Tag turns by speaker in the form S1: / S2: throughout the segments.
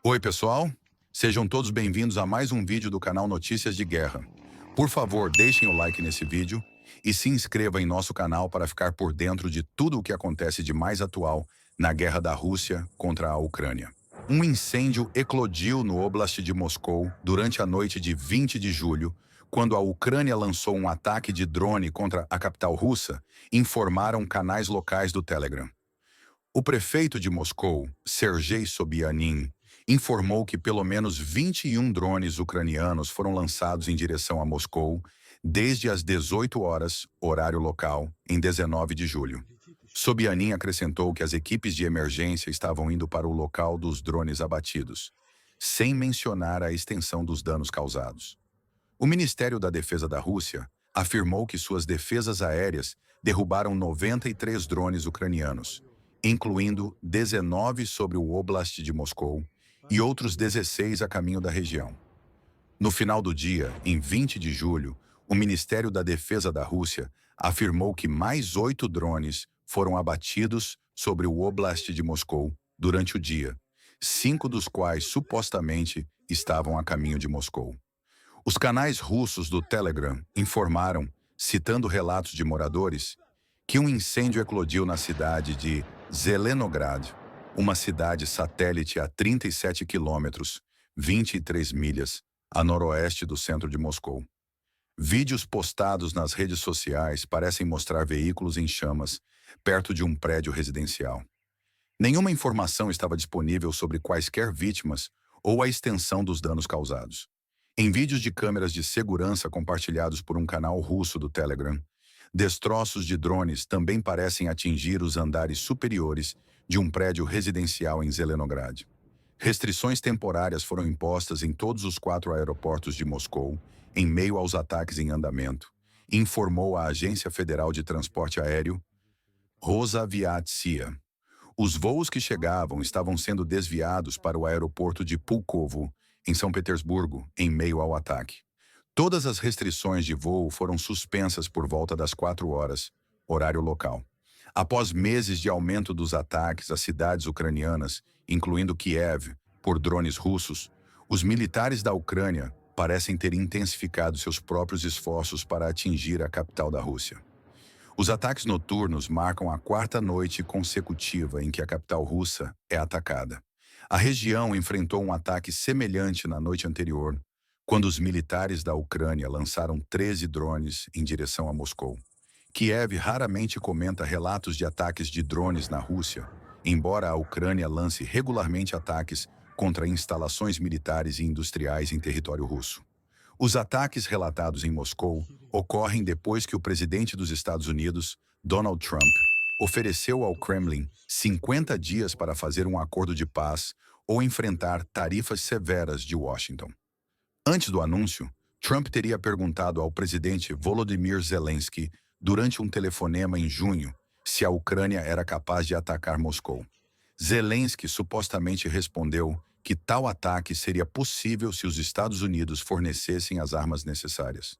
S1: Oi, pessoal. Sejam todos bem-vindos a mais um vídeo do canal Notícias de Guerra. Por favor, deixem o like nesse vídeo e se inscreva em nosso canal para ficar por dentro de tudo o que acontece de mais atual na guerra da Rússia contra a Ucrânia. Um incêndio eclodiu no Oblast de Moscou durante a noite de 20 de julho, quando a Ucrânia lançou um ataque de drone contra a capital russa, informaram canais locais do Telegram. O prefeito de Moscou, Sergei Sobyanin, informou que pelo menos 21 drones ucranianos foram lançados em direção a Moscou desde as 18 horas, horário local, em 19 de julho. Sobyanin acrescentou que as equipes de emergência estavam indo para o local dos drones abatidos, sem mencionar a extensão dos danos causados. O Ministério da Defesa da Rússia afirmou que suas defesas aéreas derrubaram 93 drones ucranianos, incluindo 19 sobre o Oblast de Moscou e outros 16 a caminho da região. No final do dia, em 20 de julho, o Ministério da Defesa da Rússia afirmou que mais 8 drones foram abatidos sobre o Oblast de Moscou durante o dia, 5 dos quais supostamente estavam a caminho de Moscou. Os canais russos do Telegram informaram, citando relatos de moradores, que um incêndio eclodiu na cidade de Zelenograd, uma cidade satélite a 37 quilômetros, 23 milhas, a noroeste do centro de Moscou. Vídeos postados nas redes sociais parecem mostrar veículos em chamas perto de um prédio residencial. Nenhuma informação estava disponível sobre quaisquer vítimas ou a extensão dos danos causados. Em vídeos de câmeras de segurança compartilhados por um canal russo do Telegram, destroços de drones também parecem atingir os andares superiores de um prédio residencial em Zelenograd. Restrições temporárias foram impostas em todos os 4 aeroportos de Moscou, em meio aos ataques em andamento, informou a Agência Federal de Transporte Aéreo, Rosaviatsia. Os voos que chegavam estavam sendo desviados para o aeroporto de Pulkovo, em São Petersburgo, em meio ao ataque. Todas as restrições de voo foram suspensas por volta das 4 horas, horário local. Após meses de aumento dos ataques às cidades ucranianas, incluindo Kiev, por drones russos, os militares da Ucrânia parecem ter intensificado seus próprios esforços para atingir a capital da Rússia. Os ataques noturnos marcam a 4ª noite consecutiva em que a capital russa é atacada. A região enfrentou um ataque semelhante na noite anterior, quando os militares da Ucrânia lançaram 13 drones em direção a Moscou. Kiev raramente comenta relatos de ataques de drones na Rússia, embora a Ucrânia lance regularmente ataques contra instalações militares e industriais em território russo. Os ataques relatados em Moscou ocorrem depois que o presidente dos Estados Unidos, Donald Trump, ofereceu ao Kremlin 50 dias para fazer um acordo de paz ou enfrentar tarifas severas de Washington. Antes do anúncio, Trump teria perguntado ao presidente Volodymyr Zelensky, durante um telefonema em junho, se a Ucrânia era capaz de atacar Moscou. Zelensky supostamente respondeu que tal ataque seria possível se os Estados Unidos fornecessem as armas necessárias.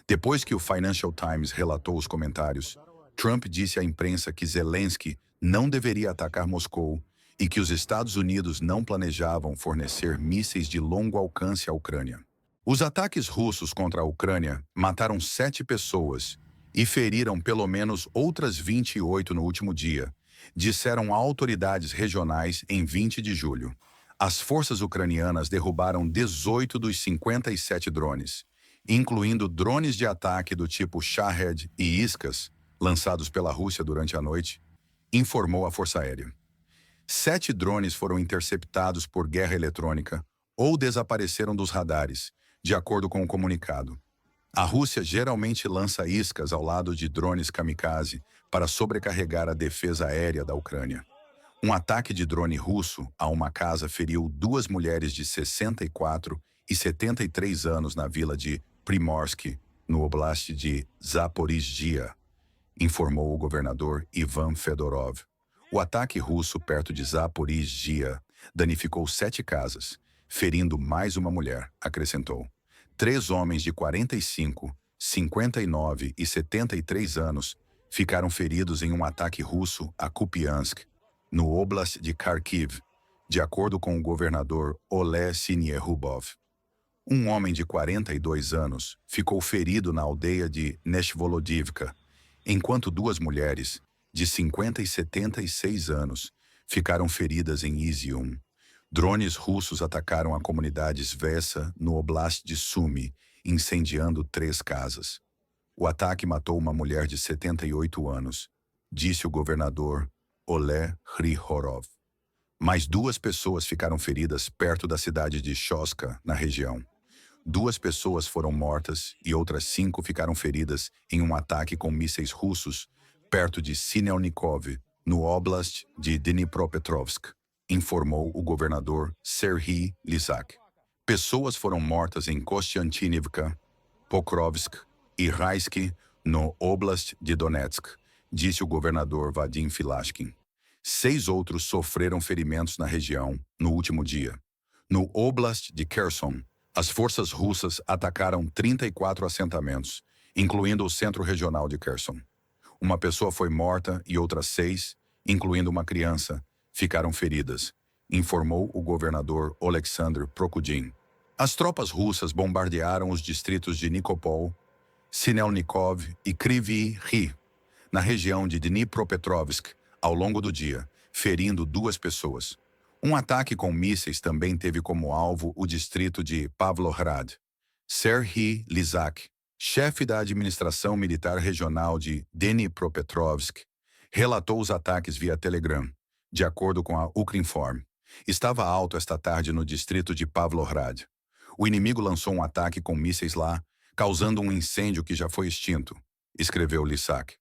S1: Depois que o Financial Times relatou os comentários, Trump disse à imprensa que Zelensky não deveria atacar Moscou e que os Estados Unidos não planejavam fornecer mísseis de longo alcance à Ucrânia. Os ataques russos contra a Ucrânia mataram 7 pessoas e feriram pelo menos outras 28 no último dia, disseram autoridades regionais em 20 de julho. As forças ucranianas derrubaram 18 dos 57 drones, incluindo drones de ataque do tipo Shahed e Iskas, lançados pela Rússia durante a noite, informou a Força Aérea. 7 drones foram interceptados por guerra eletrônica ou desapareceram dos radares, de acordo com o comunicado. A Rússia geralmente lança iscas ao lado de drones kamikaze para sobrecarregar a defesa aérea da Ucrânia. Um ataque de drone russo a uma casa feriu 2 mulheres de 64 e 73 anos na vila de Primorsk, no oblast de Zaporizhzhia, informou o governador Ivan Fedorov. O ataque russo perto de Zaporizhzhia danificou 7 casas, ferindo mais uma mulher, acrescentou. 3 homens de 45, 59 e 73 anos ficaram feridos em um ataque russo a Kupiansk, no Oblast de Kharkiv, de acordo com o governador Oleh Syniehubov. Um homem de 42 anos ficou ferido na aldeia de Neshvolodivka, enquanto duas mulheres, de 50 e 76 anos, ficaram feridas em Izium. Drones russos atacaram a comunidade Svessa, no oblast de Sumy, incendiando 3 casas. O ataque matou uma mulher de 78 anos, disse o governador Oleh Hryhorov. Mais 2 pessoas ficaram feridas perto da cidade de Shoska, na região. 2 pessoas foram mortas e outras 5 ficaram feridas em um ataque com mísseis russos perto de Sinelnikov, no oblast de Dnipropetrovsk, informou o governador Serhiy Lysak. Pessoas foram mortas em Kostiantynivka, Pokrovsk e Raisk, no oblast de Donetsk, disse o governador Vadim Filashkin. 6 outros sofreram ferimentos na região no último dia. No oblast de Kherson, as forças russas atacaram 34 assentamentos, incluindo o centro regional de Kherson. Uma pessoa foi morta e outras 6, incluindo uma criança, ficaram feridas, informou o governador Oleksandr Prokudin. As tropas russas bombardearam os distritos de Nikopol, Sinelnikov e Kryvyi Rih, na região de Dnipropetrovsk, ao longo do dia, ferindo 2 pessoas. Um ataque com mísseis também teve como alvo o distrito de Pavlohrad. Serhiy Lysak, chefe da administração militar regional de Dnipropetrovsk, relatou os ataques via Telegram, de acordo com a Ukrinform. Estava alto esta tarde no distrito de Pavlohrad. O inimigo lançou um ataque com mísseis lá, causando um incêndio que já foi extinto, escreveu Lysak.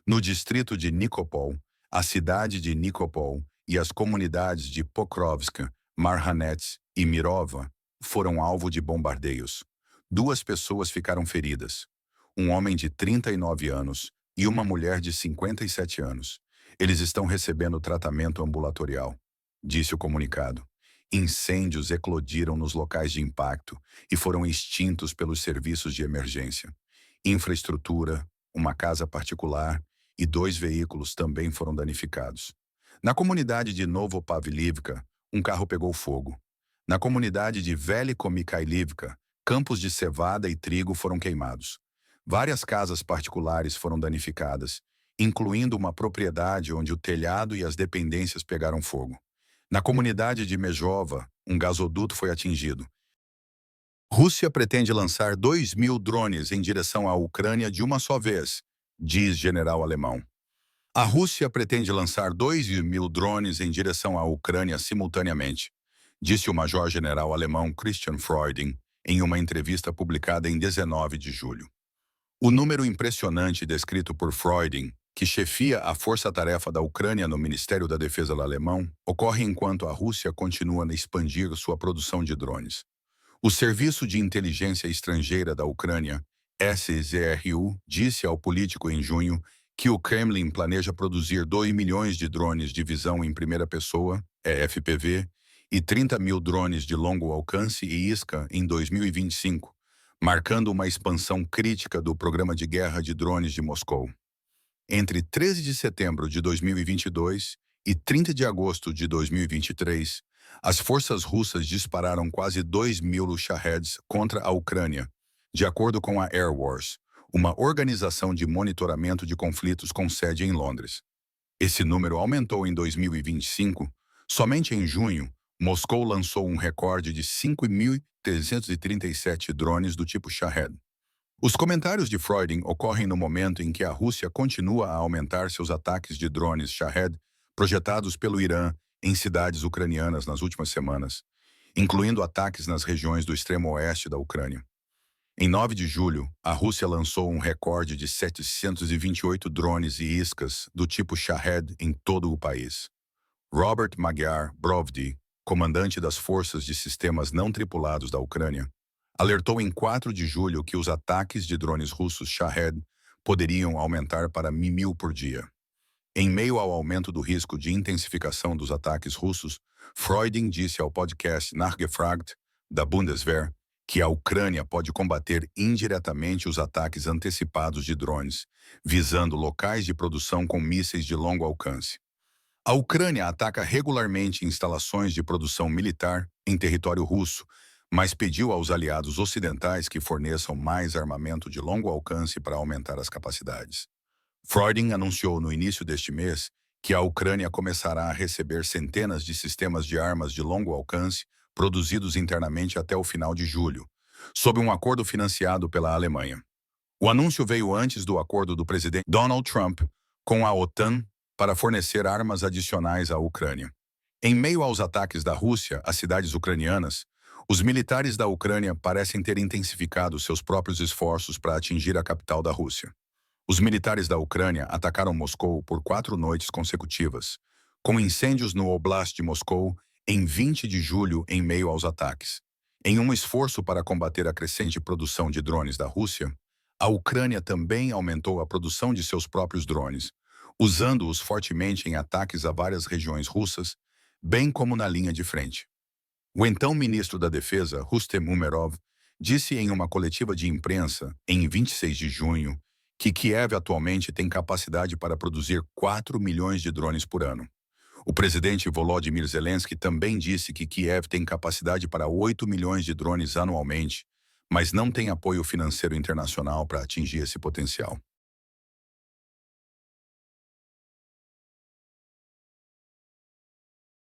S1: No distrito de Nikopol, a cidade de Nikopol e as comunidades de Pokrovsk, Marhanets e Mirova foram alvo de bombardeios. 2 pessoas ficaram feridas, um homem de 39 anos e uma mulher de 57 anos. Eles estão recebendo tratamento ambulatorial, disse o comunicado. Incêndios eclodiram nos locais de impacto e foram extintos pelos serviços de emergência. Infraestrutura, uma casa particular e 2 veículos também foram danificados. Na comunidade de Novopavlivka, um carro pegou fogo. Na comunidade de Velikomikhayivka, campos de cevada e trigo foram queimados. Várias casas particulares foram danificadas, incluindo uma propriedade onde o telhado e as dependências pegaram fogo. Na comunidade de Mejova, um gasoduto foi atingido. Rússia pretende lançar 2.000 drones em direção à Ucrânia de uma só vez, diz general alemão. A Rússia pretende lançar 2.000 drones em direção à Ucrânia simultaneamente, disse o major-general alemão Christian Freuding em uma entrevista publicada em 19 de julho. O número impressionante descrito por Freuding, que chefia a força-tarefa da Ucrânia no Ministério da Defesa alemão, ocorre enquanto a Rússia continua a expandir sua produção de drones. O Serviço de Inteligência Estrangeira da Ucrânia, SZRU, disse ao político em junho que o Kremlin planeja produzir 2 milhões de drones de visão em primeira pessoa, FPV, e 30.000 drones de longo alcance e isca em 2025, marcando uma expansão crítica do programa de guerra de drones de Moscou. Entre 13 de setembro de 2022 e 30 de agosto de 2023, as forças russas dispararam quase 2.000 Shaheds contra a Ucrânia, de acordo com a Air Wars, uma organização de monitoramento de conflitos com sede em Londres. Esse número aumentou em 2025. Somente em junho, Moscou lançou um recorde de 5.337 drones do tipo Shahed. Os comentários de Freuding ocorrem no momento em que a Rússia continua a aumentar seus ataques de drones Shahed projetados pelo Irã em cidades ucranianas nas últimas semanas, incluindo ataques nas regiões do extremo oeste da Ucrânia. Em 9 de julho, a Rússia lançou um recorde de 728 drones e iscas do tipo Shahed em todo o país. Robert Magyar Brovdi, comandante das forças de sistemas não tripulados da Ucrânia, alertou em 4 de julho que os ataques de drones russos Shahed poderiam aumentar para 1.000 por dia. Em meio ao aumento do risco de intensificação dos ataques russos, Freuding disse ao podcast Nachgefragt, da Bundeswehr, que a Ucrânia pode combater indiretamente os ataques antecipados de drones, visando locais de produção com mísseis de longo alcance. A Ucrânia ataca regularmente instalações de produção militar em território russo, mas pediu aos aliados ocidentais que forneçam mais armamento de longo alcance para aumentar as capacidades. Freuding anunciou no início deste mês que a Ucrânia começará a receber centenas de sistemas de armas de longo alcance produzidos internamente até o final de julho, sob um acordo financiado pela Alemanha. O anúncio veio antes do acordo do presidente Donald Trump com a OTAN para fornecer armas adicionais à Ucrânia. Em meio aos ataques da Rússia às cidades ucranianas, os militares da Ucrânia parecem ter intensificado seus próprios esforços para atingir a capital da Rússia. Os militares da Ucrânia atacaram Moscou por 4 noites consecutivas, com incêndios no Oblast de Moscou em 20 de julho em meio aos ataques. Em um esforço para combater a crescente produção de drones da Rússia, a Ucrânia também aumentou a produção de seus próprios drones, usando-os fortemente em ataques a várias regiões russas, bem como na linha de frente. O então ministro da Defesa, Rustem Umerov, disse em uma coletiva de imprensa, em 26 de junho, que Kiev atualmente tem capacidade para produzir 4 milhões de drones por ano. O presidente Volodymyr Zelensky também disse que Kiev tem capacidade para 8 milhões de drones anualmente, mas não tem apoio financeiro internacional para atingir esse potencial.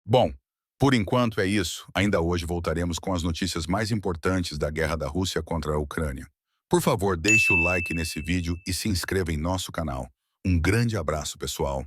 S1: Bom, por enquanto é isso. Ainda hoje voltaremos com as notícias mais importantes da guerra da Rússia contra a Ucrânia. Por favor, deixe o like nesse vídeo e se inscreva em nosso canal. Um grande abraço, pessoal.